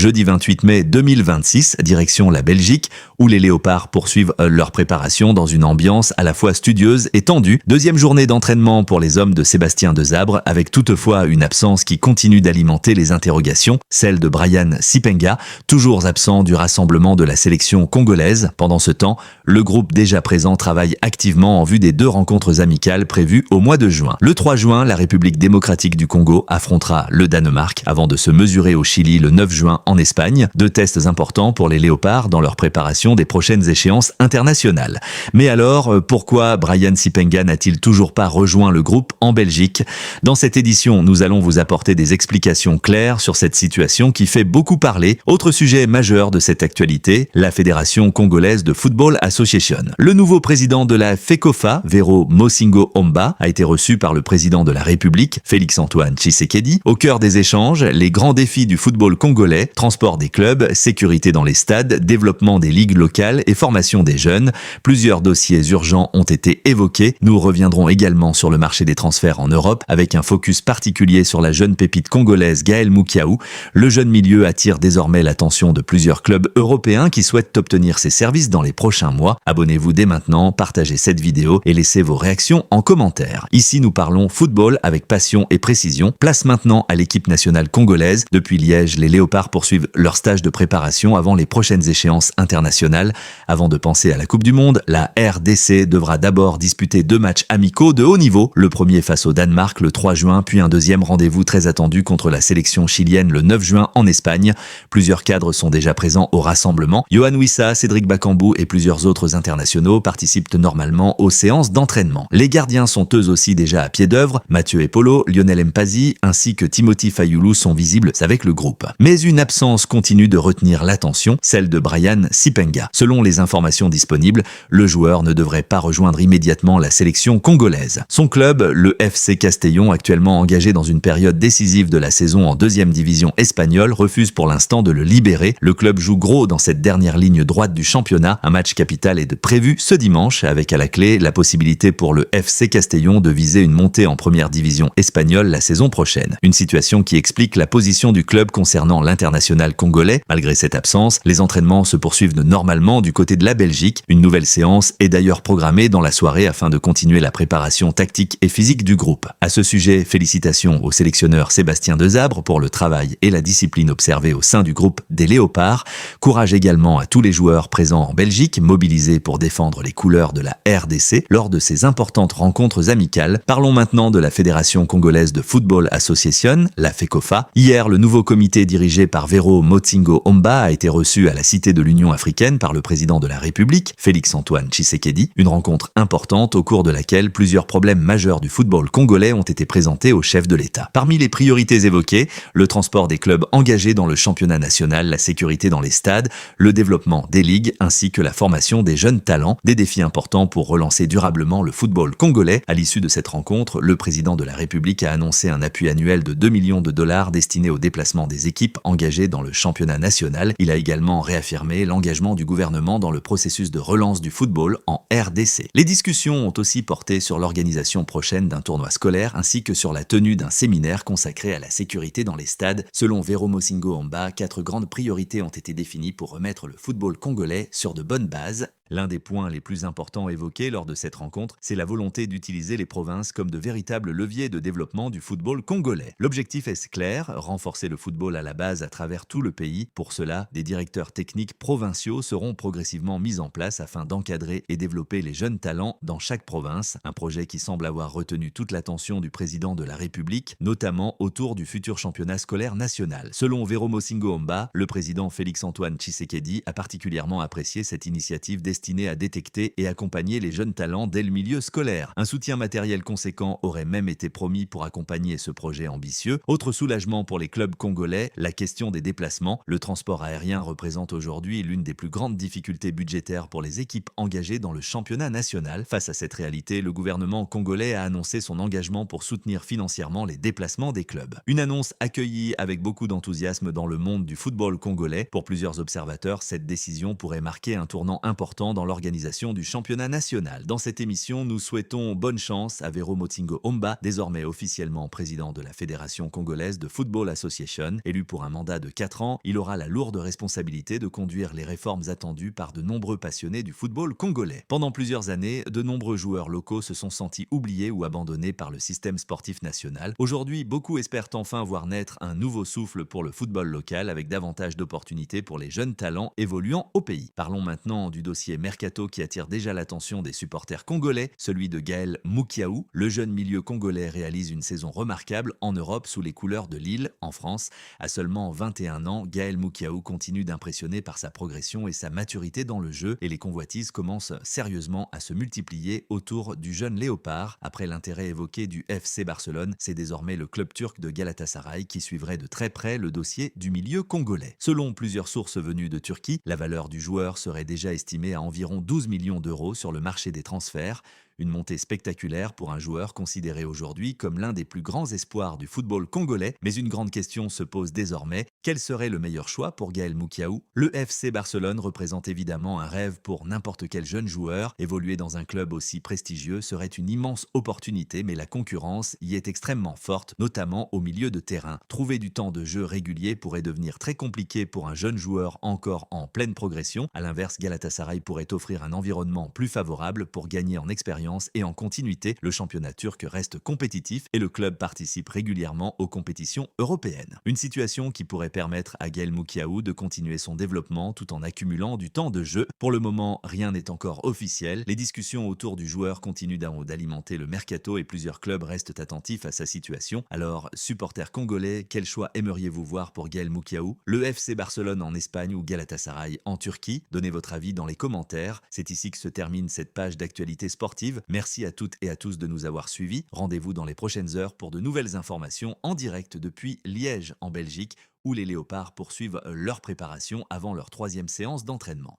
Jeudi 28 mai 2026, direction la Belgique, où les Léopards poursuivent leur préparation dans une ambiance à la fois studieuse et tendue. Deuxième journée d'entraînement pour les hommes de Sébastien Desabre, avec toutefois une absence qui continue d'alimenter les interrogations, celle de Brian Sipenga, toujours absent du rassemblement de la sélection congolaise. Pendant ce temps, le groupe déjà présent travaille activement en vue des 2 rencontres amicales prévues au mois de juin. Le 3 juin, la République démocratique du Congo affrontera le Danemark avant de se mesurer au Chili le 9 juin en Espagne. 2 tests importants pour les Léopards dans leur préparation des prochaines échéances internationales. Mais alors, pourquoi Brian Sipenga n'a-t-il toujours pas rejoint le groupe en Belgique? Dans cette édition, nous allons vous apporter des explications claires sur cette situation qui fait beaucoup parler. Autre sujet majeur de cette actualité, la Fédération congolaise de Football Association. Le nouveau président de la FECOFA, Vero Mosingo Omba, a été reçu par le président de la République, Félix-Antoine Tshisekedi. Au cœur des échanges, les grands défis du football congolais, transport des clubs, sécurité dans les stades, développement des ligues locales et formation des jeunes. Plusieurs dossiers urgents ont été évoqués. Nous reviendrons également sur le marché des transferts en Europe avec un focus particulier sur la jeune pépite congolaise Gaël Moukiaou. Le jeune milieu attire désormais l'attention de plusieurs clubs européens qui souhaitent obtenir ses services dans les prochains mois. Abonnez-vous dès maintenant, partagez cette vidéo et laissez vos réactions en commentaire. Ici, nous parlons football avec passion et précision. Place maintenant à l'équipe nationale congolaise. Depuis Liège, les Léopards poursuivent leur stage de préparation avant les prochaines échéances internationales. Avant de penser à la Coupe du Monde, la RDC devra d'abord disputer 2 matchs amicaux de haut niveau. Le premier face au Danemark le 3 juin, puis un deuxième rendez-vous très attendu contre la sélection chilienne le 9 juin en Espagne. Plusieurs cadres sont déjà présents au rassemblement. Yohan Wissa, Cédric Bakambu et plusieurs autres internationaux participent normalement aux séances d'entraînement. Les gardiens sont eux aussi déjà à pied d'œuvre. Mathieu Epolo, Lionel Mpazi ainsi que Timothy Fayulu sont visibles avec le groupe. Mais une absence continue de retenir l'attention, celle de Brian Sipenga. Selon les informations disponibles, le joueur ne devrait pas rejoindre immédiatement la sélection congolaise. Son club, le FC Castellón, actuellement engagé dans une période décisive de la saison en 2e division espagnole, refuse pour l'instant de le libérer. Le club joue gros dans cette dernière ligne droite du championnat. Un match capital est prévu ce dimanche, avec à la clé la possibilité pour le FC Castellón de viser une montée en 1re division espagnole la saison prochaine. Une situation qui explique la position du club concernant l'international congolais. Malgré cette absence, les entraînements se poursuivent normalement du côté de la Belgique. Une nouvelle séance est d'ailleurs programmée dans la soirée afin de continuer la préparation tactique et physique du groupe. À ce sujet, félicitations au sélectionneur Sébastien Desabre pour le travail et la discipline observée au sein du groupe des Léopards. Courage également à tous les joueurs présents en Belgique, mobilisés pour défendre les couleurs de la RDC lors de ces importantes rencontres amicales. Parlons maintenant de la Fédération congolaise de Football Association, la FECOFA. Hier, le nouveau comité dirigé par Vero Mosingo Omba a été reçu à la Cité de l'Union africaine par le président de la République, Félix-Antoine Tshisekedi. Une rencontre importante au cours de laquelle plusieurs problèmes majeurs du football congolais ont été présentés au chef de l'État. Parmi les priorités évoquées, le transport des clubs engagés dans le championnat national, la sécurité dans les stades, le développement des ligues ainsi que la formation des jeunes talents, des défis importants pour relancer durablement le football congolais. À l'issue de cette rencontre, le président de la République a annoncé un appui annuel de 2 millions de dollars destiné au déplacement des équipes engagées dans le championnat national. Il a également réaffirmé l'engagement du gouvernement dans le processus de relance du football en RDC. Les discussions ont aussi porté sur l'organisation prochaine d'un tournoi scolaire ainsi que sur la tenue d'un séminaire consacré à la sécurité dans les stades. Selon Vero Mosingo Omba, 4 grandes priorités ont été définies pour remettre le football congolais sur de bonnes bases. L'un des points les plus importants évoqués lors de cette rencontre, c'est la volonté d'utiliser les provinces comme de véritables leviers de développement du football congolais. L'objectif est clair, renforcer le football à la base à travers tout le pays. Pour cela, des directeurs techniques provinciaux seront progressivement mis en place afin d'encadrer et développer les jeunes talents dans chaque province. Un projet qui semble avoir retenu toute l'attention du président de la République, notamment autour du futur championnat scolaire national. Selon Vero Mosingo Omba, le président Félix-Antoine Tshisekedi a particulièrement apprécié cette initiative destinée à détecter et accompagner les jeunes talents dès le milieu scolaire. Un soutien matériel conséquent aurait même été promis pour accompagner ce projet ambitieux. Autre soulagement pour les clubs congolais, la question des déplacements. Le transport aérien représente aujourd'hui l'une des plus grandes difficultés budgétaires pour les équipes engagées dans le championnat national. Face à cette réalité, le gouvernement congolais a annoncé son engagement pour soutenir financièrement les déplacements des clubs. Une annonce accueillie avec beaucoup d'enthousiasme dans le monde du football congolais. Pour plusieurs observateurs, cette décision pourrait marquer un tournant important notamment dans l'organisation du championnat national. Dans cette émission, nous souhaitons bonne chance à Vero Motingo Omba, désormais officiellement président de la Fédération congolaise de Football Association. Élu pour un mandat de 4 ans, il aura la lourde responsabilité de conduire les réformes attendues par de nombreux passionnés du football congolais. Pendant plusieurs années, de nombreux joueurs locaux se sont sentis oubliés ou abandonnés par le système sportif national. Aujourd'hui, beaucoup espèrent enfin voir naître un nouveau souffle pour le football local avec davantage d'opportunités pour les jeunes talents évoluant au pays. Parlons maintenant du dossier Mercato qui attire déjà l'attention des supporters congolais, celui de Gaël Moukiaou. Le jeune milieu congolais réalise une saison remarquable en Europe sous les couleurs de Lille, en France. À seulement 21 ans, Gaël Moukiaou continue d'impressionner par sa progression et sa maturité dans le jeu et les convoitises commencent sérieusement à se multiplier autour du jeune léopard. Après l'intérêt évoqué du FC Barcelone, c'est désormais le club turc de Galatasaray qui suivrait de très près le dossier du milieu congolais. Selon plusieurs sources venues de Turquie, la valeur du joueur serait déjà estimée à environ 12 millions d'euros sur le marché des transferts. Une montée spectaculaire pour un joueur considéré aujourd'hui comme l'un des plus grands espoirs du football congolais, mais une grande question se pose désormais. Quel serait le meilleur choix pour Gaël Moukiaou? Le FC Barcelone représente évidemment un rêve pour n'importe quel jeune joueur. Évoluer dans un club aussi prestigieux serait une immense opportunité, mais la concurrence y est extrêmement forte, notamment au milieu de terrain. Trouver du temps de jeu régulier pourrait devenir très compliqué pour un jeune joueur encore en pleine progression. À l'inverse, Galatasaray pourrait offrir un environnement plus favorable pour gagner en expérience et en continuité. Le championnat turc reste compétitif et le club participe régulièrement aux compétitions européennes. Une situation qui pourrait permettre à Gaël Moukiaou de continuer son développement tout en accumulant du temps de jeu. Pour le moment, rien n'est encore officiel. Les discussions autour du joueur continuent d'alimenter le mercato et plusieurs clubs restent attentifs à sa situation. Alors, supporters congolais, quel choix aimeriez-vous voir pour Gaël Moukiaou? Le FC Barcelone en Espagne ou Galatasaray en Turquie? Donnez votre avis dans les commentaires. C'est ici que se termine cette page d'actualité sportive. Merci à toutes et à tous de nous avoir suivis. Rendez-vous dans les prochaines heures pour de nouvelles informations en direct depuis Liège en Belgique où les léopards poursuivent leur préparation avant leur 3e séance d'entraînement.